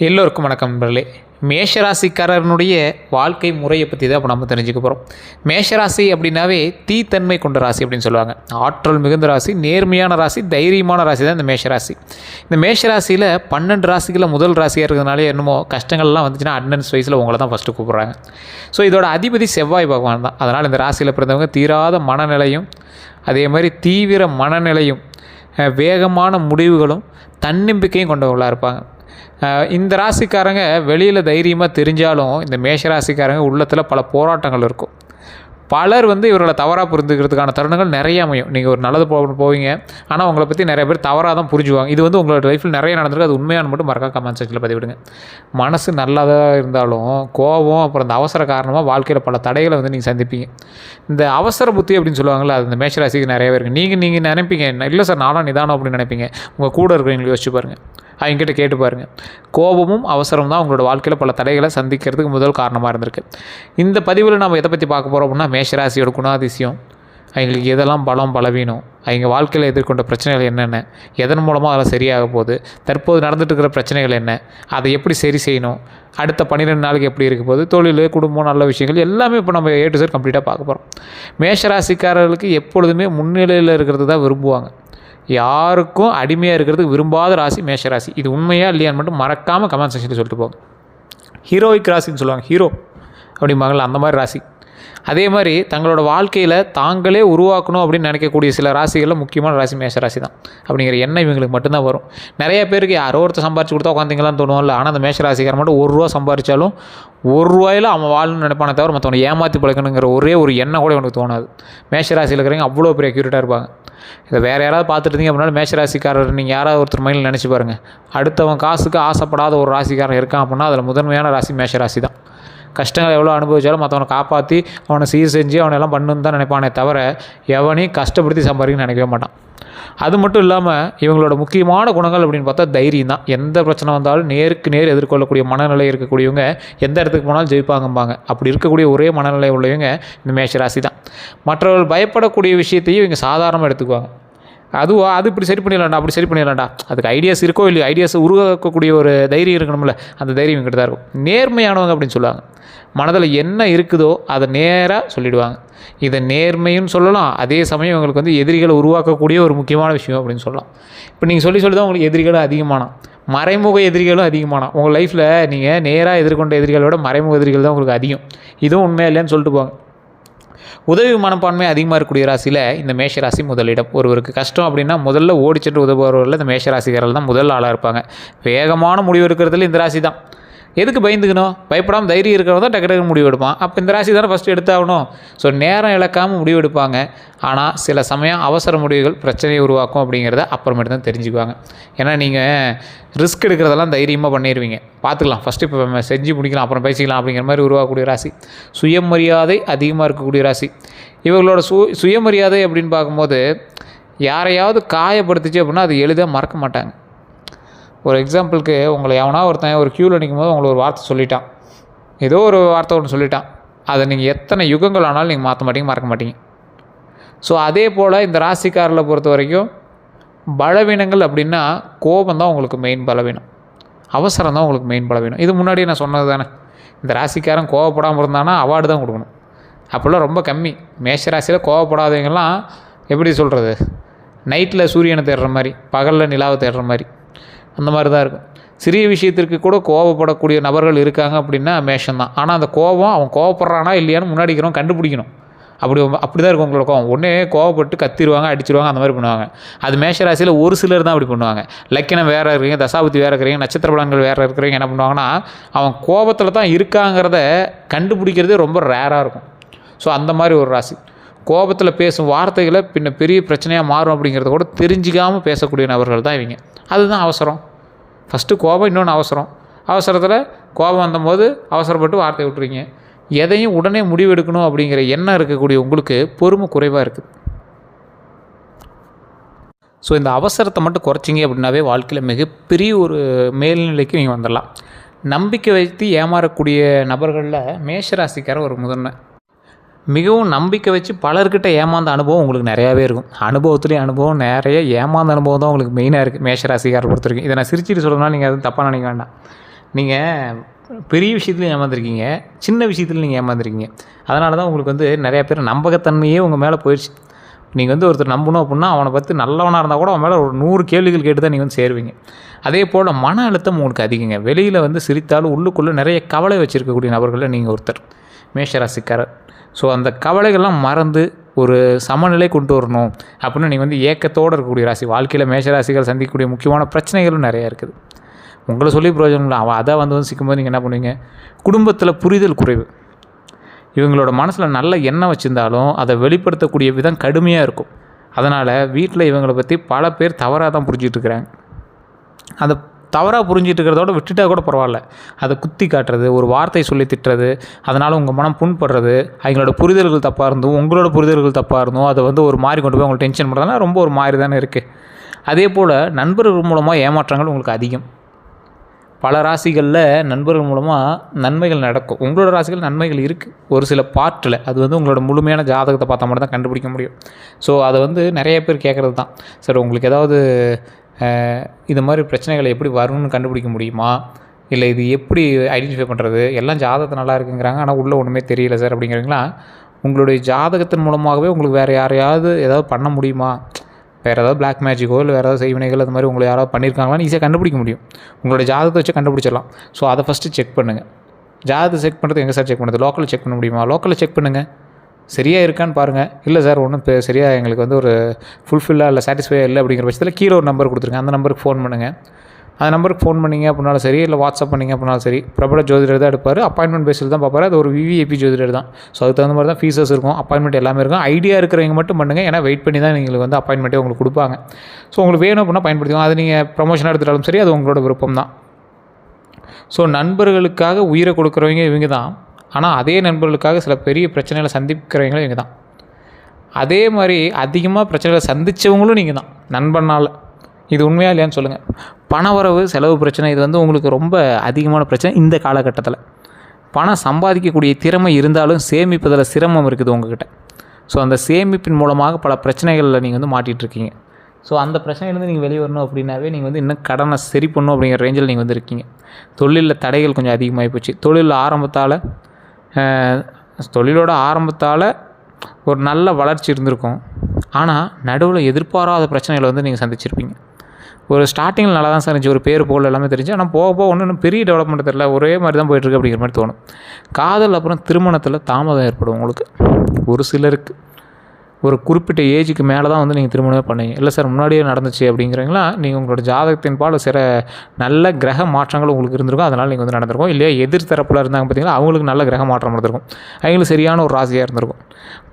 எல்லோருக்கும் வணக்கம் நண்பர்களே. மேஷராசிக்காரனுடைய வாழ்க்கை முறையை பற்றி தான் இப்போ நம்ம தெரிஞ்சுக்க போகிறோம். மேஷராசி அப்படின்னாவே தீத்தன்மை கொண்ட ராசி அப்படின்னு சொல்லுவாங்க. ஆற்றல் மிகுந்த ராசி, நேர்மையான ராசி, தைரியமான ராசி தான் இந்த மேஷராசி. இந்த மேஷராசியில் 12 ராசிகளில் முதல் ராசியாக இருக்கிறதுனாலே என்னமோ கஷ்டங்கள்லாம் வந்துச்சுன்னா அட்டண்டன்ஸ் வைஸில் உங்களை தான் ஃபஸ்ட்டு கூப்பிட்றாங்க. ஸோ இதோட அதிபதி செவ்வாய் பகவான் தான். அதனால் இந்த ராசியில் பிறந்தவங்க தீராத மனநிலையும், அதே மாதிரி தீவிர மனநிலையும், வேகமான முடிவுகளும், தன்னம்பிக்கையும் கொண்டவர்களாக இருப்பாங்க. இந்த ராசிக்காரங்க வெளியில் தைரியமாக தெரிஞ்சாலும் இந்த மேஷராசிக்காரங்க உள்ளத்தில் பல போராட்டங்கள் இருக்கும். பலர் இவர்களை தவறாக புரிந்துக்கிறதுக்கான தருணங்கள் நிறைய அமையும். நீங்கள் ஒரு நல்லது போவீங்க, ஆனால் உங்களை பற்றி நிறைய பேர் தவறாக தான் புரிஞ்சுவாங்க. இது உங்களோட லைஃப்பில் நிறைய நடந்திருக்கு. அது உண்மையான மட்டும் மறக்காம கமெண்ட் செக்ஷனில் பதிவிடுங்க. மனசு நல்லதாக இருந்தாலும் கோபம் அப்புறம் இந்த அவசர காரணமாக வாழ்க்கையில் பல தடைகளை நீங்கள் சந்திப்பீங்க. இந்த அவசர புத்தி அப்படின்னு சொல்லுவாங்கள்ல, அது இந்த மேஷராசிக்கு நிறையவே இருக்குது. நீங்கள் நினைப்பீங்க, இல்லை சார் நானும் நிதானம் அப்படின்னு நினைப்பீங்க. உங்கள் கூட இருக்கிறவங்களை யோசிச்சு பாருங்கள், அவங்ககிட்ட கேட்டு பாருங்கள். கோபமும் அவசரம் தான் உங்களோட வாழ்க்கையில் பல தடைகளை சந்திக்கிறதுக்கு முதல் காரணமாக இருந்திருக்கு. இந்த பதிவில் நம்ம எதை பற்றி பார்க்க போகிறோம் அப்படின்னா, மேஷராசியோட குணாதிசயம், அவங்களுக்கு எதெல்லாம் பலம் பலவீனம், அவங்க வாழ்க்கையில் எதிர்கொண்ட பிரச்சனைகள் என்னென்ன, எதன் மூலமாக அதெல்லாம் சரியாக போகுது, தற்போது நடந்துட்டு இருக்கிற பிரச்சனைகள் என்ன, அதை எப்படி சரி செய்யணும், அடுத்த 12 நாளுக்கு எப்படி இருக்க போகுது, தொழில், குடும்பம், நல்ல விஷயங்கள் எல்லாமே இப்போ நம்ம A to Z கம்ப்ளீட்டாக பார்க்க போகிறோம். மேஷராசிக்காரர்களுக்கு எப்பொழுதுமே முன்னிலையில் இருக்கிறது தான் விரும்புவாங்க. யாருக்கும் அடிமையாக இருக்கிறதுக்கு விரும்பாத ராசி மேஷராசி. இது உண்மையாக இல்லையான்னு மட்டும் மறக்காமல் கமெண்ட் செக்ஷனில் சொல்லிட்டு போங்க. ஹீரோயிக் ராசின்னு சொல்லுவாங்க, ஹீரோ அப்படிம்பாங்கள்ல, அந்த மாதிரி ராசி. அதே மாதிரி தங்களோட வாழ்க்கையில் தாங்களே உருவாக்கணும் அப்படின்னு நினைக்கக்கூடிய சில ராசிகளில் முக்கியமான ராசி மேஷராசி தான். அப்படிங்கிற எண்ணம் இவங்களுக்கு மட்டும்தான் வரும். நிறைய பேருக்கு யாரோ ஒருத்தர் சம்பாரிச்சு கொடுத்தா உட்காந்திங்களான்னு தோணும்ல. ஆனால் அந்த மேஷராசிக்காரன் மட்டும் ₹1 சம்பாரித்தாலும் ₹1 அவன் வாழணும்னு நினைப்பானே தவிர மற்றவனை ஏமாற்றி பழக்கணுங்கிற ஒரே ஒரு எண்ணம் கூட எனக்கு தோணாது. மேஷராசியில் இருக்கிறவங்க அவ்வளோ பெரிய அக்யூரேட்டாக இருப்பாங்க. இதை வேறு யாராவது பார்த்துட்டு இருந்தீங்க அப்படின்னா மேஷராசிக்காரர் நீங்கள் யாராவது ஒருத்தர் மைண்டில் நினச்சி பாருங்கள். அடுத்தவன் காசுக்கு ஆசைப்படாத ஒரு ராசிக்காரன் இருக்கான் அப்படின்னா அதில் முதன்மையான ராசி மேஷராசி தான். கஷ்டங்கள் எவ்வளோ அனுபவிச்சாலும் மற்றவனை காப்பாற்றி அவனை சீர் செஞ்சு அவனெல்லாம் பண்ணணுன்னு தான் நினைப்பானே தவிர எவனையும் கஷ்டப்படுத்தி சம்பாதிக்கணும்னு நினைக்கவே மாட்டான். அது மட்டும் இல்லாமல் இவங்களோட முக்கியமான குணங்கள் அப்படின்னு பார்த்தா தைரியம் தான். எந்த பிரச்சனை வந்தாலும் நேருக்கு நேர் எதிர்கொள்ளக்கூடிய மனநிலை இருக்கக்கூடியவங்க எந்த இடத்துக்கு போனாலும் ஜெயிப்பாங்கம்பாங்க. அப்படி இருக்கக்கூடிய ஒரே மனநிலை உள்ளவங்க இந்த மேஷராசி தான். மற்றவர்கள் பயப்படக்கூடிய விஷயத்தையும் இவங்க சாதாரணமாக எடுத்துக்குவாங்க. அது இப்படி சரி பண்ணிடலாம்டா, அப்படி சரி பண்ணிடலாம்டா, அதுக்கு ஐடியாஸ் இருக்கோ இல்லையோ, ஐடியாஸை உருவாக்கக்கூடிய ஒரு தைரியம் இருக்கணும்ல, அந்த தைரியம் இங்கிட்ட தான் இருக்கும். நேர்மையானவங்க அப்படின்னு சொல்லுவாங்க. மனதில் என்ன இருக்குதோ அதை நேராக சொல்லிவிடுவாங்க. இதை நேர்மையும் சொல்லலாம். அதே சமயம் இவங்களுக்கு எதிரிகளை உருவாக்கக்கூடிய ஒரு முக்கியமான விஷயம் அப்படின்னு சொல்லலாம். இப்போ நீங்கள் சொல்லி தான் உங்களுக்கு எதிரிகளும் அதிகமானா, மறைமுக எதிரிகளும் அதிகமானா. உங்கள் லைஃப்பில் நீங்கள் நேராக எதிர்கொண்ட எதிரிகளோட மறைமுக எதிரிகள் தான் உங்களுக்கு அதிகம். இதுவும் உண்மையாக இல்லைன்னு சொல்லிட்டு போவாங்க. உதவி மனப்பான்மை அதிகமாக இருக்கக்கூடிய ராசியில் இந்த மேஷராசி முதலிடம். ஒருவருக்கு கஷ்டம் அப்படின்னா முதல்ல ஓடிச்சென்று உதவுபவர்கள் இந்த மேஷராசிக்காரர்கள் தான் முதல் ஆளாக இருப்பாங்க. வேகமான முடிவு எடுக்கிறதுல இந்த ராசி தான். எதுக்கு பயந்துக்கணும்? பயப்படாமல் தைரியம் இருக்கிறவங்க தான் டக்கு முடிவு எடுப்பான். அப்போ இந்த ராசி தானே ஃபஸ்ட்டு எடுத்தாகணும். ஸோ நேரம் இழக்காமல் முடிவு எடுப்பாங்க. ஆனால் சில சமயம் அவசர முடிவுகள் பிரச்சனையை உருவாக்கும் அப்படிங்கிறத அப்புறமேட்டு தான் தெரிஞ்சுக்குவாங்க. ஏன்னா நீங்கள் ரிஸ்க் எடுக்கிறதெல்லாம் தைரியமாக பண்ணிடுவீங்க. பார்த்துக்கலாம், ஃபஸ்ட்டு இப்போ நம்ம செஞ்சு முடிக்கலாம், அப்புறம் பேசிக்கலாம் அப்படிங்கிற மாதிரி உருவாக்கக்கூடிய ராசி. சுயமரியாதை அதிகமாக இருக்கக்கூடிய ராசி. இவர்களோட சுயமரியாதை அப்படின்னு பார்க்கும்போது யாரையாவது காயப்படுத்துச்சு அப்படின்னா அது எளிதாக மறக்க மாட்டாங்க. ஒரு எக்ஸாம்பிளுக்கு உங்களை எவனா ஒருத்தன் ஒரு க்யூவில் நிற்கும் போது உங்களை ஒரு வார்த்தை சொல்லிட்டான், ஏதோ ஒரு வார்த்தை ஒன்று சொல்லிட்டான், அதை நீங்கள் எத்தனை யுகங்கள் ஆனாலும் நீங்கள் மாற்ற மாட்டீங்க, மறக்க மாட்டீங்க. ஸோ அதே போல் இந்த ராசிக்காரில் பொறுத்த வரைக்கும் பலவீனங்கள் அப்படின்னா கோபம் தான் உங்களுக்கு மெயின் பலவீனம், அவசரம் தான் உங்களுக்கு மெயின் பலவீனம். இது முன்னாடியே நான் சொன்னது தானே. இந்த ராசிக்காரன் கோவப்படாமல் இருந்தானா அவார்டு தான் கொடுக்கணும். அப்போல்லாம் ரொம்ப கம்மி. மேஷராசியில் கோவப்படாதவங்கெல்லாம் எப்படி சொல்கிறது, நைட்டில் சூரியனை தேடுற மாதிரி, பகலில் நிலாவை தேடுற மாதிரி, அந்த மாதிரி தான் இருக்கும். சிறிய விஷயத்திற்கு கூட கோவப்படக்கூடிய நபர்கள் இருக்காங்க அப்படின்னா மேஷம் தான். ஆனால் அந்த கோபம் அவன் கோவப்படுறானா இல்லையான்னு முன்னாடி இருக்கிறவங்க கண்டுபிடிக்கணும். அப்படி தான் இருக்கும் உங்களோட கோவம். ஒன்றே கோவப்பட்டு கத்திடுவாங்க, அடிச்சிடுவாங்க, அந்த மாதிரி பண்ணுவாங்க. அது மேஷராசியில் ஒரு சிலர் தான் அப்படி பண்ணுவாங்க. லக்கினம் வேறு இருக்கிறீங்க, தசாபுத்தி வேறு இருக்கிறீங்க, நட்சத்திர பலன்கள் வேறு இருக்கிறவங்க என்ன பண்ணுவாங்கன்னா அவன் கோபத்தில் தான் இருக்காங்கிறத கண்டுபிடிக்கிறதே ரொம்ப ரேராக இருக்கும். ஸோ அந்த மாதிரி ஒரு ராசி. கோபத்தில் பேசும் வார்த்தைகளை பின்ன பெரிய பிரச்சனையாக மாறும் அப்படிங்கிறத கூட தெரிஞ்சிக்காமல் பேசக்கூடிய நபர்கள் தான் இவங்க. அதுதான் அவசரம். ஃபஸ்ட்டு கோபம், இன்னொன்று அவசரம். அவசரத்தில் கோபம் வந்தபோது அவசரப்பட்டு வார்த்தை விட்டுறீங்க. எதையும் உடனே முடிவெடுக்கணும் அப்படிங்கிற எண்ணம் இருக்கக்கூடிய உங்களுக்கு பொறுமை குறைவாக இருக்குது. ஸோ இந்த அவசரத்தை மட்டும் குறைச்சிங்க அப்படின்னாவே வாழ்க்கையில் மிகப்பெரிய ஒரு மேல்நிலைக்கு நீங்கள் வந்துடலாம். நம்பிக்கை வைத்து ஏமாறக்கூடிய நபர்களில் மேஷராசிக்கார ஒரு முதன்மை. மிகவும் நம்பிக்கை வச்சு பலர்கிட்ட ஏமாந்த அனுபவம் உங்களுக்கு நிறையாவே இருக்கும். அனுபவத்துலேயும் அனுபவம் நிறைய, ஏமாந்த அனுபவம் தான் உங்களுக்கு மெயினாக இருக்குது மேஷராசிக்காரர் பொறுத்த வரைக்கும். இதை நான் சிரிச்சிட்டு சொல்கிறதுனால நீங்கள் எதுவும் தப்பாக நினைக்க வேண்டாம். நீங்கள் பெரிய விஷயத்துலையும் ஏமாந்துருக்கீங்க, சின்ன விஷயத்துல நீங்கள் ஏமாந்துருக்கீங்க. அதனால தான் உங்களுக்கு வந்து நிறையா பேர் நம்பகத்தன்மையே உங்கள் மேலே போயிடுச்சு. நீங்கள் வந்து ஒருத்தர் நம்பணும் அப்படின்னா அவனை பற்றி நல்லவனாக இருந்தால் கூட அவன் மேலே ஒரு 100 கேள்விகள் கேட்டு தான் நீங்கள் வந்து சேருவீங்க. அதே போல் மன அழுத்தம் உங்களுக்கு அதிகங்க. வெளியில் வந்து சிரித்தாலும் உள்ளுக்குள்ளே நிறைய கவலை வச்சுருக்கக்கூடிய நபர்களில் நீங்கள் ஒருத்தர் மேஷராசிக்காரர். ஸோ அந்த கவலைகள்லாம் மறந்து ஒரு சமநிலை கொண்டு வரணும் அப்படின்னு நீங்கள் வந்து ஏக்கத்தோடு இருக்கக்கூடிய ராசி. வாழ்க்கையில் மேஷராசிகள் சந்திக்கக்கூடிய முக்கியமான பிரச்சனைகளும் நிறையா இருக்குது. உங்களை சொல்லி பிரயோஜனம் இல்லை. அவன் அதை வந்து சிக்கும்போது நீங்கள் என்ன பண்ணுவீங்க? குடும்பத்தில் புரிதல் குறைவு. இவங்களோட மனசில் நல்ல எண்ணம் வச்சுருந்தாலும் அதை வெளிப்படுத்தக்கூடிய விதம் கடுமையாக இருக்கும். அதனால் வீட்டில் இவங்களை பற்றி பல பேர் தவறாக தான் புரிஞ்சிட்ருக்குறாங்க. அதை தவறாக புரிஞ்சிட்டு இருக்கிறதோட விட்டுட்டா கூட பரவாயில்ல. அதை குத்தி காட்டுறது, ஒரு வார்த்தை சொல்லி திட்டுறது, அதனால் உங்கள் மனம் புண்படுறது, அவங்களோட புரிதல்கள் தப்பாக இருந்தும் உங்களோட புரிதல்கள் தப்பாக இருந்தும் அதை வந்து ஒரு மாதிரி கொண்டு போய் உங்களுக்கு டென்ஷன் பண்ணுறதுனா ரொம்ப ஒரு மாதிரி தானே இருக்குது. அதே போல் நண்பர்கள் மூலமாக ஏமாற்றங்கள் உங்களுக்கு அதிகம். பல ராசிகளில் நண்பர்கள் மூலமாக நன்மைகள் நடக்கும். உங்களோட ராசிகள் நன்மைகள் இருக்குது ஒரு சில பார்ட்டில். அது வந்து உங்களோட முழுமையான ஜாதகத்தை பார்த்தா மட்டும் தான் கண்டுபிடிக்க முடியும். ஸோ அதை வந்து நிறைய பேர் கேட்குறது தான், சார் உங்களுக்கு ஏதாவது இது மாதிரி பிரச்சனைகளை எப்படி வரும்னு கண்டுபிடிக்க முடியுமா, இல்லை இது எப்படி ஐடென்டிஃபை பண்ணுறது, எல்லாம் ஜாதகத்தை நல்லா இருக்குங்கிறாங்க ஆனால் உள்ளே ஒன்றுமே தெரியல சார் அப்படிங்கிறீங்களா? உங்களுடைய ஜாதகத்தின் மூலமாகவே உங்களுக்கு வேறு யாரையாவது ஏதாவது பண்ண முடியுமா, வேறு ஏதாவது பிளாக் மேஜிக்கோ இல்லை வேறு ஏதாவது செய்வினைகள் அது மாதிரி உங்களை யாராவது பண்ணியிருக்காங்களான்னு ஈஸியாக கண்டுபிடிக்க முடியும். உங்களோட ஜாதகத்தை வச்சு கண்டுபிடிச்சிடலாம். ஸோ அதை ஃபஸ்ட்டு செக் பண்ணுங்கள். ஜாதகத்தை செக் பண்ணுறது எங்கே சார் செக் பண்ணுறது? லோக்கலில் செக் பண்ண முடியுமா? லோக்கலில் செக் பண்ணுங்கள். சரியாக இருக்கான்னு பாருங்கள். இல்லை சார் ஒன்றும் இப்போ சரியாக எங்களுக்கு வந்து ஒரு ஃபுல்ஃபில்லாக இல்லை சாட்டிஸ்ஃபையாக இல்லை அப்படிங்கிற பட்சத்தில் கீழே ஒரு நம்பர் கொடுத்துருங்க. அந்த நம்பருக்கு ஃபோன் பண்ணுங்கள். அந்த நம்பருக்கு ஃபோன் பண்ணிங்க அப்படின்னாலும் சரி, இல்லை வாட்ஸ்அப் பண்ணிங்க அப்படின்னாலும் சரி, பிரபல ஜோதிடர் தான் எடுப்பார். அப்பாயின்மெண்ட் பேஸில் தான் பார்ப்பார். அது ஒரு விவிஐபி ஜோதிடர் தான். ஸோ அதுக்கு தகுந்த மாதிரி தான் ஃபீஸஸ் இருக்கும், அப்பாயின்மெண்ட் எல்லாமே இருக்கும். ஐடியா இருக்கிறவங்க மட்டும் பண்ணுங்கள். ஏன்னா வெயிட் பண்ணி தான் நீங்கள் வந்து அப்பாயின்மெண்ட்டே உங்களுக்கு கொடுப்பாங்க. ஸோ உங்களுக்கு வேணும் அப்படின்னா பயன்படுத்திக்கோங்க. அது நீங்கள் ப்ரமோஷனாக எடுத்துட்டாலும் சரி, அது உங்களோட விருப்பம் தான். ஸோ நண்பர்களுக்காக உயிரை கொடுக்குறவங்க இவங்க தான். ஆனால் அதே நண்பர்களுக்காக சில பெரிய பிரச்சனைகளை சந்திக்கிறவங்களும் இவங்க தான். அதே மாதிரி அதிகமாக பிரச்சனைகளை சந்தித்தவங்களும் நீங்கள் தான் நண்பனால். இது உண்மையாக இல்லையான்னு சொல்லுங்கள். பணவரவு செலவு பிரச்சனை இது வந்து உங்களுக்கு ரொம்ப அதிகமான பிரச்சனை இந்த காலகட்டத்தில். பணம் சம்பாதிக்கக்கூடிய திறமை இருந்தாலும் சேமிப்பதில் சிரமம் இருக்குது உங்கள்கிட்ட. ஸோ அந்த சேமிப்பின் மூலமாக பல பிரச்சனைகளில் நீங்கள் வந்து மாட்டிகிட்ருக்கீங்க. ஸோ அந்த பிரச்சனையிலேருந்து நீங்கள் வெளியே வரணும் அப்படின்னாவே நீங்கள் வந்து இன்னும் கடனை சரி பண்ணணும் அப்படிங்கிற ரேஞ்சில் நீங்கள் வந்து இருக்கீங்க. தொழிலில் தடைகள் கொஞ்சம் அதிகமாகி போச்சு. தொழிலோட ஆரம்பத்தால் ஒரு நல்ல வளர்ச்சி இருந்திருக்கும். ஆனால் நடுவில் எதிர்பாராத பிரச்சனைகளை வந்து நீங்கள் சந்திச்சிருப்பீங்க. ஒரு ஸ்டார்டிங்கில் நல்லா தான் சார் இருந்துச்சு, ஒரு பேர் போல் எல்லாமே தெரிஞ்சு. ஆனால் போக போக ஒன்றும் பெரிய டெவலப்மெண்ட் தெரியல, ஒரே மாதிரி தான் போயிட்டுருக்கு அப்படிங்கிற மாதிரி தோணும். காதல் அப்புறம் திருமணத்தில் தாமதம் ஏற்படும் உங்களுக்கு. ஒரு சிலருக்கு ஒரு குறிப்பிட்ட ஏஜுக்கு மேலே தான் வந்து நீங்கள் திருமணமே பண்ணுவீங்க. இல்லை சார் முன்னாடியே நடந்துச்சு அப்படிங்கிறீங்களா? நீங்கள் உங்களோட ஜாதகத்தின் பால் சில நல்ல கிரக மாற்றங்கள் உங்களுக்கு இருந்திருக்கும், அதனால் நீங்கள் வந்து நடந்திருக்கும். இல்லையா எதிர் தரப்பில் இருந்தாங்க பார்த்தீங்களா, அவங்களுக்கு நல்ல கிரக மாற்றம் இருந்திருக்கும், அவங்களுக்கு சரியான ஒரு ராசியாக இருந்திருக்கும்.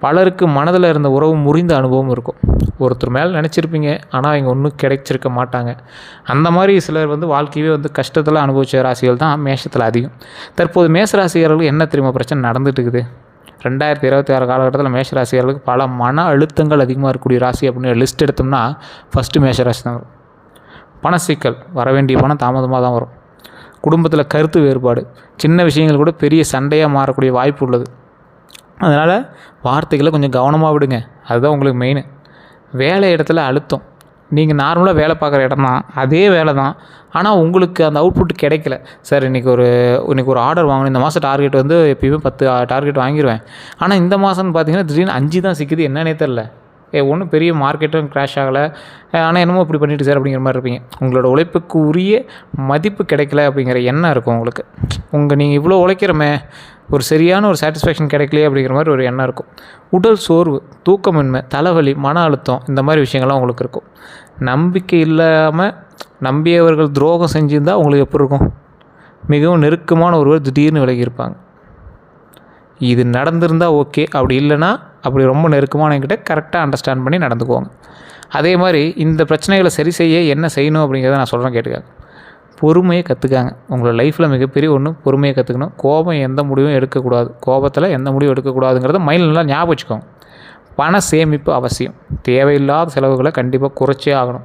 பலருக்கு மனதில் இருந்த உறவு முறிந்த அனுபவம் இருக்கும். ஒருத்தர் மேலே நினச்சிருப்பீங்க, ஆனால் அவங்க ஒன்றும் கிடைச்சிருக்க மாட்டாங்க. அந்த மாதிரி சிலர் வந்து வாழ்க்கையே வந்து கஷ்டத்தில் அனுபவித்த ராசிகள் தான் மேஷத்தில் அதிகம். தற்போது மேஷ ராசிகர்களுக்கு என்ன தெரியுமா பிரச்சனை நடந்துட்டு இருக்குது? 2026 காலகட்டத்தில் மேஷராசிகளுக்கு பல மன அழுத்தங்கள் அதிகமாக இருக்கக்கூடிய ராசி அப்படின்னு லிஸ்ட் எடுத்தோம்னா ஃபஸ்ட்டு மேஷராசி தான் வரும். பண சிக்கல், வர வேண்டிய பணம் தாமதமாக தான் வரும். குடும்பத்தில் கருத்து வேறுபாடு, சின்ன விஷயங்கள் கூட பெரிய சண்டையாக மாறக்கூடிய வாய்ப்பு உள்ளது. அதனால் வார்த்தைகளை கொஞ்சம் கவனமாக விடுங்க, அதுதான் உங்களுக்கு மெயின். வேலை இடத்துல அழுத்தம். நீங்கள் நார்மலாக வேலை பார்க்குற இடம் தான், அதே வேலை தான், ஆனால் உங்களுக்கு அந்த அவுட்புட் கிடைக்கல. சார் இன்றைக்கி ஒரு ஆர்டர் வாங்கணும், இந்த மாதம் டார்கெட் வந்து எப்பயுமே 10 டார்கெட் வாங்கிடுவேன், ஆனால் இந்த மாதம்னு பார்த்தீங்கன்னா திடீர்னு 5 தான் சிக்குது, என்னன்னே தெரில. ஒன்றும் பெரிய மார்க்கெட்டும் க்ராஷ் ஆகலை, ஆனால் என்னமோ இப்படி பண்ணிவிட்டு சார் அப்படிங்கிற மாதிரி இருப்பீங்க. உங்களோட உழைப்புக்கு உரிய மதிப்பு கிடைக்கல அப்படிங்கிற எண்ணம் இருக்கும் உங்களுக்கு. நீங்கள் இவ்வளோ உழைக்கிறமே, ஒரு சரியான ஒரு சாட்டிஸ்ஃபேக்ஷன் கிடைக்கலையே அப்படிங்கிற மாதிரி ஒரு எண்ணம் இருக்கும். உடல் சோர்வு, தூக்கமின்மை, தலைவலி, மன அழுத்தம், இந்த மாதிரி விஷயங்கள்லாம் உங்களுக்கு இருக்கும். நம்பிக்கை இல்லாமல் நம்பியவர்கள் துரோகம் செஞ்சுருந்தால் உங்களுக்கு எப்படி இருக்கும்? மிகவும் நெருக்கமான ஒருவர் திடீர்னு விலகி இருப்பாங்க. இது நடந்திருந்தால் ஓகே, அப்படி இல்லைன்னா அப்படி ரொம்ப நெருக்கமானவங்கிட்ட கரெக்டாக அண்டர்ஸ்டாண்ட் பண்ணி நடந்துக்குவாங்க. அதே மாதிரி இந்த பிரச்சனைகளை சரி செய்ய என்ன செய்யணும் அப்படிங்கிறத நான் சொல்கிறேன், கேட்டுக்காங்க. பொறுமையை கற்றுக்காங்க. உங்களோட லைஃப்பில் மிகப்பெரிய ஒன்று பொறுமையை கற்றுக்கணும். கோபம் எந்த முடிவும் எடுக்கக்கூடாது, கோபத்தில் எந்த முடிவும் எடுக்கக்கூடாதுங்கிறத மைண்டில் நல்லா ஞாபகம் வச்சுக்கோங்க. பண சேமிப்பு அவசியம். தேவையில்லாத செலவுகளை கண்டிப்பாக குறைச்சே ஆகணும்.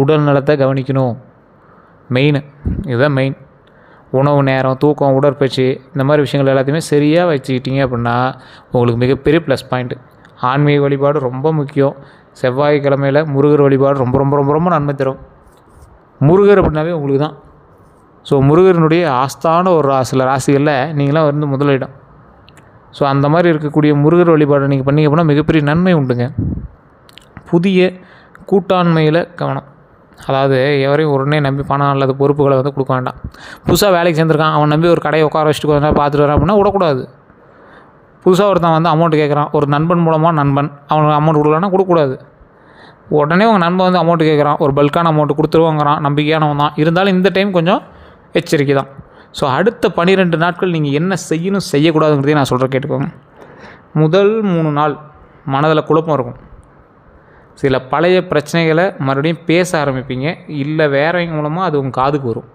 உடல் நலத்தை கவனிக்கணும், மெயின். இதுதான் மெயின். உணவு நேரம், தூக்கம், உடற்பயிற்சி, இந்த மாதிரி விஷயங்கள் எல்லாத்தையுமே சரியாக வச்சுக்கிட்டீங்க அப்படின்னா உங்களுக்கு மிகப்பெரிய ப்ளஸ் பாயிண்ட்டு. ஆன்மீக வழிபாடு ரொம்ப முக்கியம். செவ்வாய்க்கிழமையில் முருகர் வழிபாடு ரொம்ப ரொம்ப ரொம்ப ரொம்ப நன்மை தரும். முருகர் அப்படின்னாவே உங்களுக்கு தான் ஸோ முருகனுடைய ஆஸ்தான ஒரு சில ராசிகளில் நீங்களாம் வந்து முதலிடம். ஸோ அந்த மாதிரி இருக்கக்கூடிய முருகர் வழிபாடு நீங்கள் பண்ணிங்க அப்படின்னா மிகப்பெரிய நன்மை உண்டுங்க. புதிய கூட்டாண்மையில் கவனம். அதாவது எவரையும் உடனே நம்பி பணம் அல்லது பொறுப்புகளை வந்து கொடுக்க வேண்டாம். புதுசாக வேலைக்கு சேர்ந்துருக்கான், அவன் நம்பி ஒரு கடையை உட்கார வச்சுட்டு கொஞ்ச நேரம் பார்த்துட்டு வரான் அப்படின்னா விடக்கூடாது. புதுசாக ஒருத்தன் வந்து அமௌண்ட்டு கேட்குறான், ஒரு நண்பன் மூலமாக அவனுக்கு அமௌண்ட் கொடுக்கலான்னா கொடுக்கக்கூடாது. உடனே உங்கள் நண்பன் வந்து அமௌண்ட்டு கேட்குறான், ஒரு பல்கான அமௌண்ட்டு கொடுத்துருவாங்கிறான், நம்பிக்கையானவன் தான். இருந்தாலும் இந்த டைம் கொஞ்சம் எச்சரிக்கை தான். ஸோ அடுத்த 12 நாட்கள் நீங்கள் என்ன செய்யணும் செய்யக்கூடாதுங்கிறதையும் நான் சொல்கிறேன், கேட்டுக்கோங்க. முதல் 3 நாள் மனதில் குழப்பம் இருக்கும். சில பழைய பிரச்சனைகளை மறுபடியும் பேச ஆரம்பிப்பீங்க, இல்லை வேறவங்க மூலமாக அது உங்கள் காதுக்கு வரும்.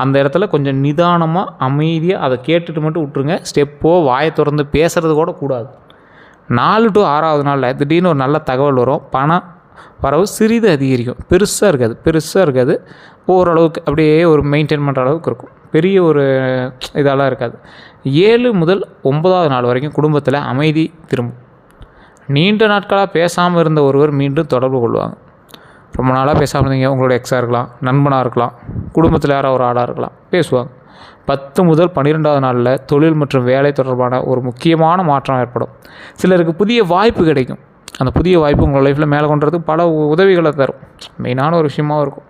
அந்த இடத்துல கொஞ்சம் நிதானமாக அமைதியாக அதை கேட்டுட்டு மட்டும் விட்டுருங்க. ஸ்டெப்போ வாயை திறந்து பேசுகிறது கூட கூடாது. 4 to 6வது நாளில் திடீர்னு ஒரு நல்ல தகவல் வரும். பணம் வரவு சிறிது அதிகரிக்கும். பெருசாக இருக்காது. ஓரளவுக்கு அப்படியே ஒரு மெயின்டைன் பண்ணுற அளவுக்கு இருக்கும். பெரிய ஒரு இதெல்லாம் இருக்காது. 7 முதல் 9வது நாள் வரைக்கும் குடும்பத்தில் அமைதி திரும்பும். நீண்ட நாட்களாக பேசாமல் இருந்த ஒருவர் மீண்டும் தொடர்பு கொள்வாங்க. ரொம்ப நாளாக பேசாமல் இருந்தீங்க, உங்களோட எக்ஸாக இருக்கலாம், நண்பனாக இருக்கலாம், குடும்பத்தில் யாரோ ஒரு ஆளாக இருக்கலாம், பேசுவாங்க. 10 முதல் 12வது நாளில் தொழில் மற்றும் வேலை தொடர்பான ஒரு முக்கியமான மாற்றம் ஏற்படும். சிலருக்கு புதிய வாய்ப்பு கிடைக்கும். அந்த புதிய வாய்ப்பு உங்கள் லைஃப்பில் மேலே கொண்டுறதுக்கு பல உதவிகளை தரும். மெயினான ஒரு விஷயமாகவும் இருக்கும்.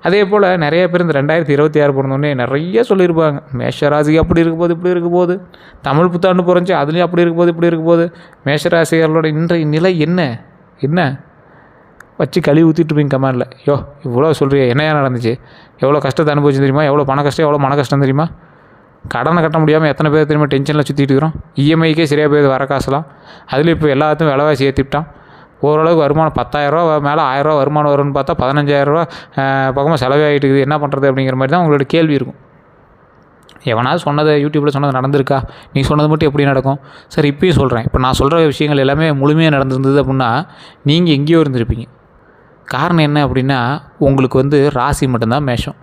அதே போல் நிறைய பேர் இந்த 2026 பிறந்தோடனே நிறைய சொல்லியிருப்பாங்க, மேஷராசிக்கு அப்படி இருக்க போது இப்படி இருக்க போது, தமிழ் புத்தாண்டு பிறந்துச்சு அதுலேயும் அப்படி இருக்க போது இப்படி இருக்க போது, மேஷராசிகளோட இன்றைய நிலை என்ன வச்சு கழுவி ஊற்றிட்டு இருப்பீங்க கமெண்டில். இவ்வளோ சொல்கிறீங்க, என்னையா நடந்துச்சு, எவ்வளோ கஷ்டத்தை அனுபவிச்சு தெரியுமா, எவ்வளோ பண கஷ்டம் எவ்வளோ மன கஷ்டம் தெரியுமா, கடனை கட்ட முடியாமல் எத்தனை பேர் தெரியுமா டென்ஷனில் சுற்றிட்டு இருக்கிறோம், இஎம்ஐக்கே சரியாக போய் வர காசுலாம், அதுலேயும் இப்போ எல்லாத்தையும் விலைவாசி ஏற்றிவிட்டான். ஓரளவுக்கு வருமானம் 10,000 மேலே 1000 வருமானம் வரும்னு பார்த்தா 15,000 பக்கமாக செலவே ஆகிட்டு இருக்குது, என்ன பண்ணுறது அப்படிங்கிற மாதிரி தான் உங்களோட கேள்வி இருக்கும். எவனாவது சொன்னதை யூடியூப்பில் சொன்னது நடந்திருக்கா, நீ சொன்னது மட்டும் எப்படி நடக்கும்? சார் இப்பயும் சொல்கிறேன், இப்போ நான் சொல்கிற விஷயங்கள் எல்லாமே முழுமையாக நடந்திருந்தது அப்படின்னா நீங்கள் எங்கேயோ இருந்திருப்பீங்க. காரணம் என்ன அப்படின்னா, உங்களுக்கு வந்து ராசி மட்டும்தான் மேஷம்,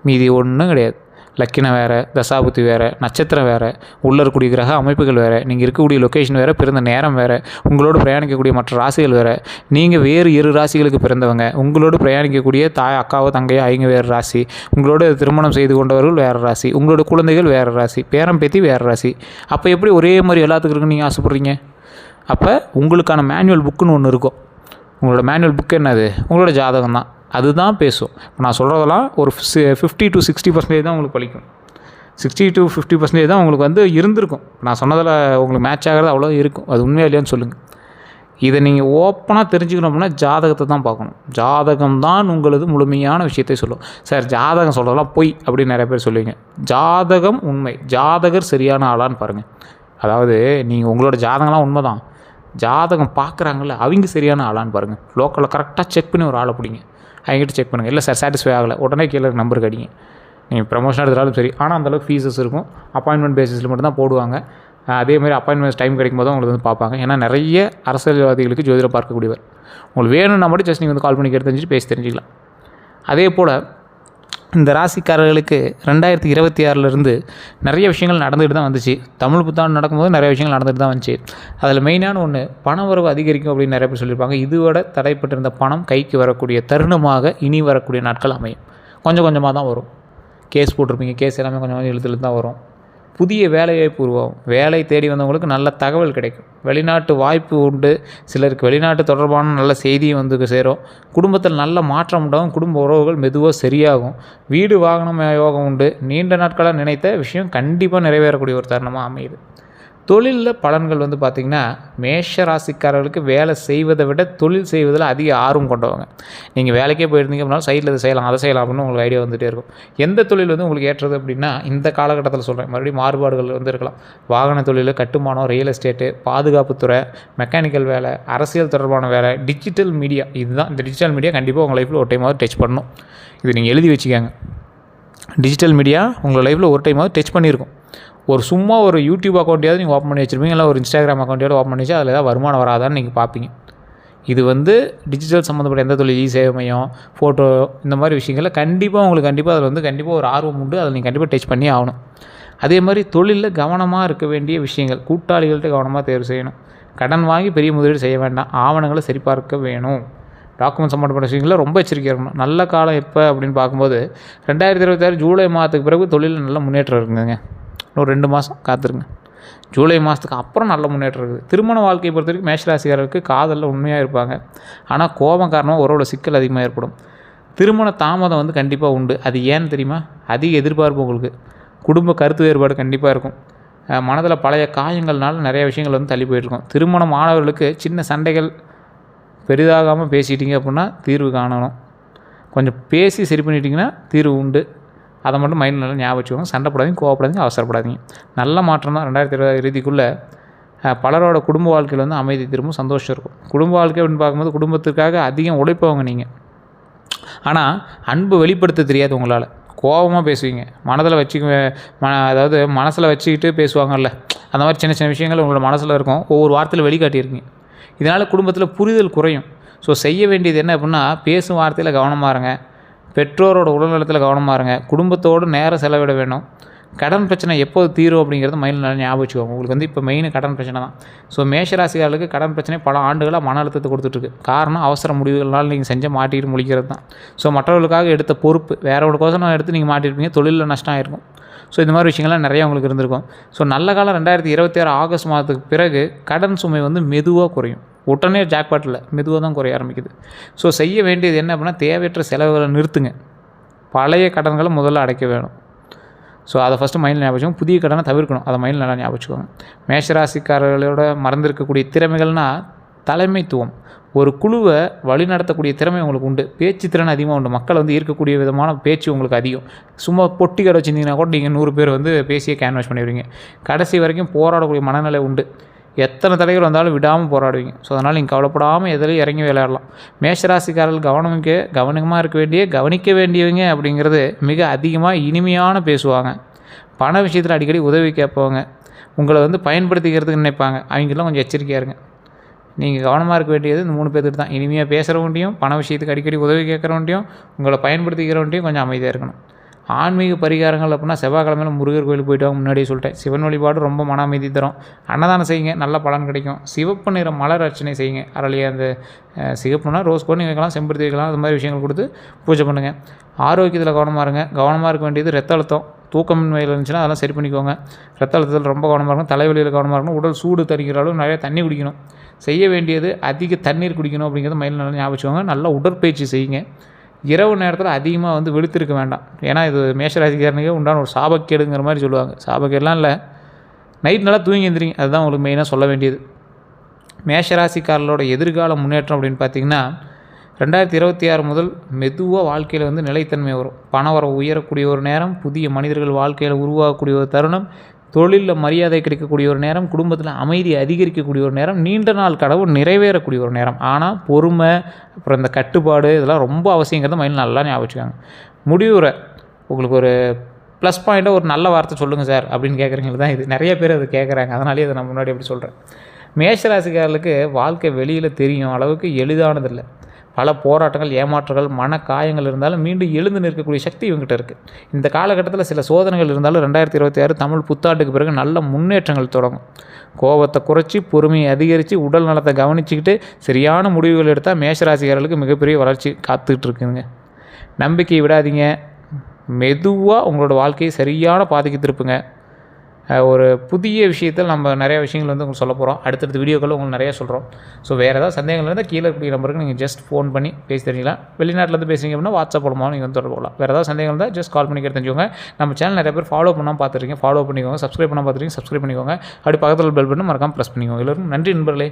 மீதி ஒன்றும் கிடையாது. லக்கினம் வேறு, தசாபுத்தி வேறு, நட்சத்திரம் வேறு, உள்ளே இருக்கக்கூடிய கிரக அமைப்புகள் வேறு, நீங்கள் இருக்கக்கூடிய லொக்கேஷன் வேறு, பிறந்த நேரம் வேறு, உங்களோடு பிரயாணிக்கக்கூடிய மற்ற ராசிகள் வேறு, நீங்கள் வேறு 2 ராசிகளுக்கு பிறந்தவங்க, உங்களோடு பிரயாணிக்கக்கூடிய தாய் அக்காவோ தங்கையோ அவங்க வேறு ராசி, உங்களோட திருமணம் செய்து கொண்டவர்கள் வேறு ராசி, உங்களோட குழந்தைகள் வேறு ராசி, பேரம் பேத்தி வேறு ராசி. அப்போ எப்படி ஒரே மாதிரி எல்லாத்துக்கும் இருக்குன்னு நீங்கள் ஆசைப்பட்றீங்க? அப்போ உங்களுக்கான மேனுவல் புக்குன்னு ஒன்று இருக்கும். உங்களோட மேனுவல் புக்கு என்னது? உங்களோட ஜாதகம் தான். அதுதான் பேசும். இப்போ நான் சொல்கிறதெல்லாம் ஒரு 50 to 60% தான் உங்களுக்கு பலிக்கும். 60 to 50% தான் உங்களுக்கு வந்து இருந்திருக்கும். நான் சொன்னதில் உங்களுக்கு மேட்ச் ஆகிறது அவ்வளோ இருக்கும். அது உண்மையாக இல்லையான்னு சொல்லுங்கள். இதை நீங்கள் ஓப்பனாக தெரிஞ்சுக்கணும் அப்படின்னா ஜாதகத்தை தான் பார்க்கணும். ஜாதகம் தான் உங்களது முழுமையான விஷயத்தை சொல்லும். சார் ஜாதகம் சொல்கிறதெல்லாம் பொய் அப்படின்னு நிறைய பேர் சொல்லுவீங்க. ஜாதகம் உண்மை. ஜாதகர் சரியான ஆளான்னு பாருங்கள். அதாவது நீங்கள் உங்களோட ஜாதகம்லாம் உண்மை தான், ஜாதகம் பார்க்குறாங்கல்ல அவங்க சரியான ஆளான்னு பாருங்கள். லோக்கலில் கரெக்டாக செக் பண்ணி ஒரு ஆளை பிடிங்க, அவங்ககிட்ட செக் பண்ணுங்கள். இல்லை சார் சாட்டிஸ்ஃபை ஆகலை, உடனே கீழே நம்பருக்கு அடிங்க. நீங்கள் ப்ரமோஷன் எடுத்தாலும் சரி, ஆனால் அந்தளவுக்கு ஃபீஸஸ் இருக்கும். அப்பாயின்மெண்ட் பேசிஸில் மட்டும்தான் போடுவாங்க. அதேமாதிரி அப்பாயின்மெண்ட் டைம் கிடைக்கும் போது உங்களுக்கு வந்து பார்ப்பாங்க. ஏன்னா நிறைய அரசியல்வாதிகளுக்கு ஜோதிடம் பார்க்கக்கூடியவர். உங்களுக்கு வேணும்னா மட்டும் ஜஸ்ட் நீங்கள் வந்து கால் பண்ணி கேட்டு தெரிஞ்சுட்டு பேசி தெரிஞ்சுக்கலாம். அதே போல் இந்த ராசிக்காரர்களுக்கு 2026 நிறைய விஷயங்கள் நடந்துகிட்டு தான் வந்துச்சு. தமிழ் புத்தாண்டு நடக்கும்போது நிறைய விஷயங்கள் நடந்துகிட்டு தான் வந்துச்சு. அதில் மெயினான ஒன்று பண வரவு அதிகரிக்கும் அப்படின்னு நிறைய பேர் சொல்லியிருப்பாங்க. இதோட தடைப்பட்டிருந்த பணம் கைக்கு வரக்கூடிய தருணமாக இனி வரக்கூடிய நாட்கள் அமையும். கொஞ்சம் கொஞ்சமாக தான் வரும். கேஸ் போட்டிருப்பீங்க, கேஸ் எல்லாமே கொஞ்சம் கொஞ்சம் இழுத்து தான் வரும். புதிய வேலைவாய்ப்பு உருவாகும். வேலை தேடி வந்தவங்களுக்கு நல்ல தகவல் கிடைக்கும். வெளிநாட்டு வாய்ப்பு உண்டு. சிலருக்கு வெளிநாட்டு தொடர்பான நல்ல செய்தியும் வந்து சேரும். குடும்பத்தில் நல்ல மாற்றம் உண்டாகும். குடும்ப உறவுகள் மெதுவாக சரியாகும். வீடு வாகனம் யோகம் உண்டு. நீண்ட நாட்களாக நினைத்த விஷயம் கண்டிப்பாக நிறைவேறக்கூடிய ஒரு தருணமாக அமையுது. தொழிலில் பலன்கள் வந்து பார்த்திங்கன்னா, மேஷ ராசிக்காரர்களுக்கு வேலை செய்வதை விட தொழில் செய்வதில் அதிக ஆர்வம் கொண்டவங்க. நீங்கள் வேலைக்கே போயிருந்தீங்க அப்படின்னா சைடில் இதை செய்யலாம் அதை செய்யலாம் அப்படின்னு உங்களுக்கு ஐடியா வந்துகிட்டே இருக்கும். எந்த தொழில் வந்து உங்களுக்கு ஏற்றது அப்படின்னா, இந்த காலகட்டத்தில் சொல்கிறேன், மறுபடியும் மாறுபாடுகள் வந்து இருக்கலாம். வாகன தொழில், கட்டுமானம், ரியல் எஸ்டேட்டு, பாதுகாப்புத்துறை, மெக்கானிக்கல் வேலை, அரசியல் தொடர்பான வேலை, டிஜிட்டல் மீடியா. இதுதான் இந்த டிஜிட்டல் மீடியா கண்டிப்பாக உங்கள் லைஃப்பில் ஒரு டைமாவது டச் பண்ணணும். இது நீங்கள் எழுதி வச்சுக்கோங்க. டிஜிட்டல் மீடியா உங்கள் லைஃப்பில் ஒரு டைமாவது டச் பண்ணியிருக்கும். சும்மா ஒரு யூடியூப் அக்கௌண்ட்டையாவது நீங்கள் ஓப்பன் பண்ணி வச்சுருப்பீங்க, இல்லை ஒரு இன்ஸ்டாகிராம் அக்கௌண்ட்டையாவது ஓப்பன் பண்ணி வச்சு அதில் ஏதாவது வருமானம் வராதான்னு நீங்கள் பார்ப்பீங்க. இது வந்து டிஜிட்டல் சம்மந்தப்பட்ட எந்த தொழில், சேவை மையம், ஃபோட்டோ, இந்த மாதிரி விஷயங்களில் கண்டிப்பாக அதில் வந்து கண்டிப்பாக ஒரு ஆர்வம் உண்டு. அதை நீங்கள் கண்டிப்பாக டச் பண்ணி ஆகணும். அதே மாதிரி தொழிலில் கவனமாக இருக்க வேண்டிய விஷயங்கள், கூட்டாளிகள்கிட்ட கவனமாக தேர்வு செய்யணும். கடன் வாங்கி பெரிய முதலீடு செய்ய வேண்டாம். ஆவணங்களை சரிபார்க்க வேணும். டாக்குமெண்ட் சம்மந்தப்பட்ட விஷயங்களில் ரொம்ப எச்சரிக்கையாக இருக்கணும். நல்ல காலம் எப்போ அப்படின்னு பார்க்கும்போது 2026 ஜூலை மாதத்துக்கு பிறகு தொழிலில் நல்ல முன்னேற்றம் இருக்குதுங்க. இன்னும் 2 மாதம் காத்திருங்க. ஜூலை மாதத்துக்கு அப்புறம் நல்ல முன்னேற்றம் இருக்குது. திருமண வாழ்க்கையை பொறுத்த வரைக்கும் மேஷராசிக்காரருக்கு காதலில் உண்மையாக இருப்பாங்க. ஆனால் கோபம் காரணமாக உறவோட சிக்கல் அதிகமாக ஏற்படும். திருமண தாமதம் வந்து கண்டிப்பாக உண்டு. அது ஏன்னு தெரியுமா? அதிக எதிர்பார்ப்பு உங்களுக்கு. குடும்ப கருத்து வேறுபாடு கண்டிப்பாக இருக்கும். மனதில் பழைய காயங்கள்னால நிறைய விஷயங்கள் வந்து தள்ளி போயிட்டுருக்கும். திருமணம் ஆனவர்களுக்கு சின்ன சண்டைகள் பெரிதாகாமல் பேசிட்டிங்க அப்படின்னா தீர்வு காணணும். கொஞ்சம் பேசி சரி பண்ணிட்டிங்கன்னா தீர்வு உண்டு. அதை மட்டும் மைண்டில் நல்லா ஞாபகம் வச்சுக்கோங்க. சண்டை போடாதீங்க, கோவப்படாதீங்க, அவசரப்படாதீங்க. நல்ல மாற்றம் தான் 2020 இறுதிக்குள்ளே பலரோட குடும்ப வாழ்க்கையில் வந்து அமைதி திரும்பும், சந்தோஷம் இருக்கும். குடும்ப வாழ்க்கை அப்படின்னு பார்க்கும்போது குடும்பத்துக்காக அதிகம் உழைப்பவங்க நீங்கள். ஆனால் அன்பு வெளிப்படுத்த தெரியாது உங்களால். கோபமாக பேசுவீங்க, மனதில் அதாவது மனசில் வச்சுக்கிட்டு பேசுவாங்கல்ல, அந்த மாதிரி சின்ன சின்ன விஷயங்கள் உங்களோட மனசில் இருக்கும். ஒவ்வொரு வார்த்தையில் வெளிக்காட்டியிருக்கீங்க. இதனால் குடும்பத்தில் புரிதல் குறையும். ஸோ செய்ய வேண்டியது என்ன அப்படின்னா, பேசும் வார்த்தையில் கவனமாக இருங்க, பெற்றோரோட உடல்நலத்தில் கவனமாக இருங்க, குடும்பத்தோடு நேரம் செலவிட வேணும். கடன் பிரச்சனை எப்போது தீரும் அப்படிங்கிறது மைண்டில் நல்லா ஞாபகம் வச்சுக்கோங்க. உங்களுக்கு வந்து இப்போ மெயின் கடன் பிரச்சனை தான். ஸோ மேஷராசிகாரர்களுக்கு கடன் பிரச்சனை பல ஆண்டுகளாக மன அழுத்தத்தை கொடுத்துட்ருக்கு. காரணம் அவசர முடிவுகளால் நீங்கள் செஞ்ச மாட்டிக்கிட்டு முழிக்கிறது தான். ஸோ மற்றவர்களுக்காக எடுத்த பொறுப்பு வேற ஒரு கோசம் எடுத்து நீங்கள் மாட்டிருப்பீங்க, தொழிலில் நஷ்டம் ஆகிருக்கும். ஸோ இந்த மாதிரி விஷயங்கள்லாம் நிறையா உங்களுக்கு இருந்திருக்கும். ஸோ நல்ல காலம் 2026 ஆகஸ்ட் மாதத்துக்கு பிறகு கடன் சுமை வந்து மெதுவாக குறையும். உடனே ஜாக்பாட்டில் மெதுவாக தான் குறைய ஆரம்பிக்குது. ஸோ செய்ய வேண்டியது என்ன அப்படின்னா, தேவையற்ற செலவுகளை நிறுத்துங்க. பழைய கடன்களை முதல்ல அடைக்க வேணும். ஸோ அதை ஃபஸ்ட்டு மைண்டில் ஞாபகம் வச்சுக்கோங்க. புதிய கடனை தவிர்க்கணும். அதை மைண்டில் நல்லா ஞாபகம் வச்சுக்கோங்க. மேஷராசிக்காரர்களோட மறந்திருக்கக்கூடிய திறமைகள்னால் தலைமைத்துவம். ஒரு குழுவை வழிநடத்தக்கூடிய திறமை உங்களுக்கு உண்டு. பேச்சு திறன் அதிகமாக உண்டு. மக்களை வந்து ஈர்க்கக்கூடிய விதமான பேச்சு உங்களுக்கு அதிகம். சும்மா பொட்டி கடை வச்சுருந்தீங்கன்னா கூட நீங்கள் 100 பேர் வந்து பேசியே கேன்வாஸ் பண்ணிடுவீங்க. கடைசி வரைக்கும் போராடக்கூடிய மனநிலை உண்டு. எத்தனை தடைகள் வந்தாலும் விடாமல் போராடுவீங்க. ஸோ அதனால் நீங்கள் கவலைப்படாமல் எதிலையும் இறங்கி விளையாடலாம். மேஷராசிக்காரர்கள் கவனமாக கவனிக்க வேண்டியவங்க அப்படிங்கிறது மிக அதிகமாக இனிமையான பேசுவாங்க. பண விஷயத்தில் அடிக்கடி உதவி கேட்பவங்க. உங்களை வந்து பயன்படுத்திக்கிறதுக்கு நினைப்பாங்க. அவங்கெல்லாம் கொஞ்சம் எச்சரிக்கையாக இருங்க. நீங்கள் கவனமாக இருக்க வேண்டியது இந்த 3 பேருக்கு தான். இனிமையாக பேசுகிறவன்ட்டையும், பண விஷயத்துக்கு அடிக்கடி உதவி கேட்குறவன்ட்டையும், உங்களை பயன்படுத்திக்கிறவன்ட்டையும் கொஞ்சம் அமைதியாக இருக்கணும். ஆன்மீக பரிகாரங்கள் அப்படின்னா செவ்வாய்க்கிழமையில் முருகர் கோயிலுக்கு போய்ட்டு வாங்க. முன்னாடியே சொல்லிட்டேன். சிவன் வழிபாடு ரொம்ப மன அமைதி தரும். அன்னதானம் செய்யுங்க, நல்ல பலன் கிடைக்கும். சிவப்பு நிற மலர் அர்ச்சனை செய்யுங்க. அரளியை அந்த சிவப்புனா ரோஸ் பண்ணி வைக்கலாம், செம்பருத்தி வைக்கலாம். அது மாதிரி விஷயங்கள் கொடுத்து பூஜை பண்ணுங்கள். ஆரோக்கியத்தில் கவனமாக இருங்க. கவனமாக இருக்க வேண்டியது ரத்த அழுத்தம், தூக்கமின்மையில் இருந்துச்சுன்னா அதெல்லாம் சரி பண்ணிக்கோங்க. ரத்த அழுத்தத்தில் ரொம்ப கவனமாக இருக்கணும். தலைவலியில் கவனமாக இருக்கணும். உடல் சூடு தணிக்கிற அளவு நிறைய தண்ணி குடிக்கணும். செய்ய வேண்டியது அதிக தண்ணீர் குடிக்கணும் அப்படிங்கிறது மைண்டில் நல்லா ஞாபகம் வச்சுக்கோங்க. நல்லா உடற்பயிற்சி செய்யுங்க. இரவு நேரத்தில் அதிகமாக வந்து விழுத்திருக்க வேண்டாம். ஏன்னா இது மேஷராசிக்காரனுக்கே உண்டான ஒரு சாபக்கேடுங்கிற மாதிரி சொல்லுவாங்க. சாபக்கேடுலாம் இல்லை, நைட் நல்லா தூங்கி எழுந்திரிங்க. அதுதான் உங்களுக்கு மெயினாக சொல்ல வேண்டியது. மேஷராசிக்காரர்களோட எதிர்கால முன்னேற்றம் அப்படின்னு பார்த்திங்கன்னா, 2026 முதல் மெதுவாக வாழ்க்கையில் வந்து நிலைத்தன்மை வரும். பணவரவு உயரக்கூடிய ஒரு நேரம், புதிய மனிதர்கள் வாழ்க்கையில் உருவாகக்கூடிய ஒரு தருணம், தொழிலில் மரியாதை கிடைக்கக்கூடிய ஒரு நேரம், குடும்பத்தில் அமைதி அதிகரிக்கக்கூடிய ஒரு நேரம், நீண்ட நாள் கனவு நிறைவேறக்கூடிய ஒரு நேரம். ஆனால் பொறுமை, அப்புறம் இந்த கட்டுப்பாடு இதெல்லாம் ரொம்ப அவசியங்கிறத மைண்டில் நல்லா ஞாபகம் வச்சுக்காங்க. முடிவுரை உங்களுக்கு ஒரு ப்ளஸ் பாயிண்ட்டாக ஒரு நல்ல வார்த்தை சொல்லுங்கள் சார் அப்படின்னு கேட்குறீங்க தான். இது நிறைய பேர் அது கேட்குறாங்க. அதனாலே அதை நான் முன்னாடி அப்படி சொல்கிறேன். மேஷராசிக்காரர்களுக்கு வாழ்க்கை வெளியில் தெரியும் அளவுக்கு எளிதானதில்லை. பல போராட்டங்கள், ஏமாற்றங்கள், மன காயங்கள் இருந்தாலும் மீண்டும் எழுந்து நிற்கக்கூடிய சக்தி இவங்ககிட்ட இருக்குது. இந்த காலகட்டத்தில் சில சோதனைகள் இருந்தாலும் 2026 தமிழ் புத்தாண்டுக்கு பிறகு நல்ல முன்னேற்றங்கள் தொடங்கும். கோபத்தை குறைச்சி, பொறுமையை அதிகரித்து, உடல் நலத்தை கவனிச்சுக்கிட்டு சரியான முடிவுகள் எடுத்தால் மேஷராசிக்காரர்களுக்கு மிகப்பெரிய வளர்ச்சி காத்துக்கிட்டு இருக்குங்க. நம்பிக்கையை விடாதீங்க. மெதுவாக உங்களோட வாழ்க்கையை சரியான பாதைக்கு திருப்புங்க. ஒரு புதிய விஷயத்தில் நம்ம நிறைய விஷயங்கள் வந்து உங்களுக்கு சொல்ல போகிறோம். அடுத்தடுத்த வீடியோக்களில் உங்களுக்கு நிறைய சொல்கிறோம். ஸோ வேறு ஏதாவது சந்தேகங்கள் இருந்தால் கீழே இருக்கக்கூடிய நம்பருக்கு நீங்கள் ஜஸ்ட் ஃபோன் பண்ணி பேசி தெரிஞ்சிக்கலாம். வெளிநாட்டிலேருந்து பேசுகிறீங்க அப்படின்னா வாட்ஸ்அப் மூலமாக நீங்கள் வந்து தொடர்பு கொள்ளலாம். வேறு ஏதாவது சந்தேகம் இருந்தால் ஜஸ்ட் கால் பண்ணி தெரிஞ்சுக்கோங்க. நம்ம சேனல் நிறைய பேர் ஃபாலோ பண்ணாமல் பார்த்துருக்கீங்க, ஃபாலோ பண்ணிக்கோங்க. சப்ஸ்கிரைப் பண்ணால் பார்த்துருக்கீங்க, சப்ஸ்கிரைப் பண்ணிக்கோங்க. அப்படி பக்கத்தில் பெல் பட்டன் மறக்காமல் ப்ரெஸ் பண்ணிக்கோங்க. எல்லோரும் நன்றி நண்பர்களே.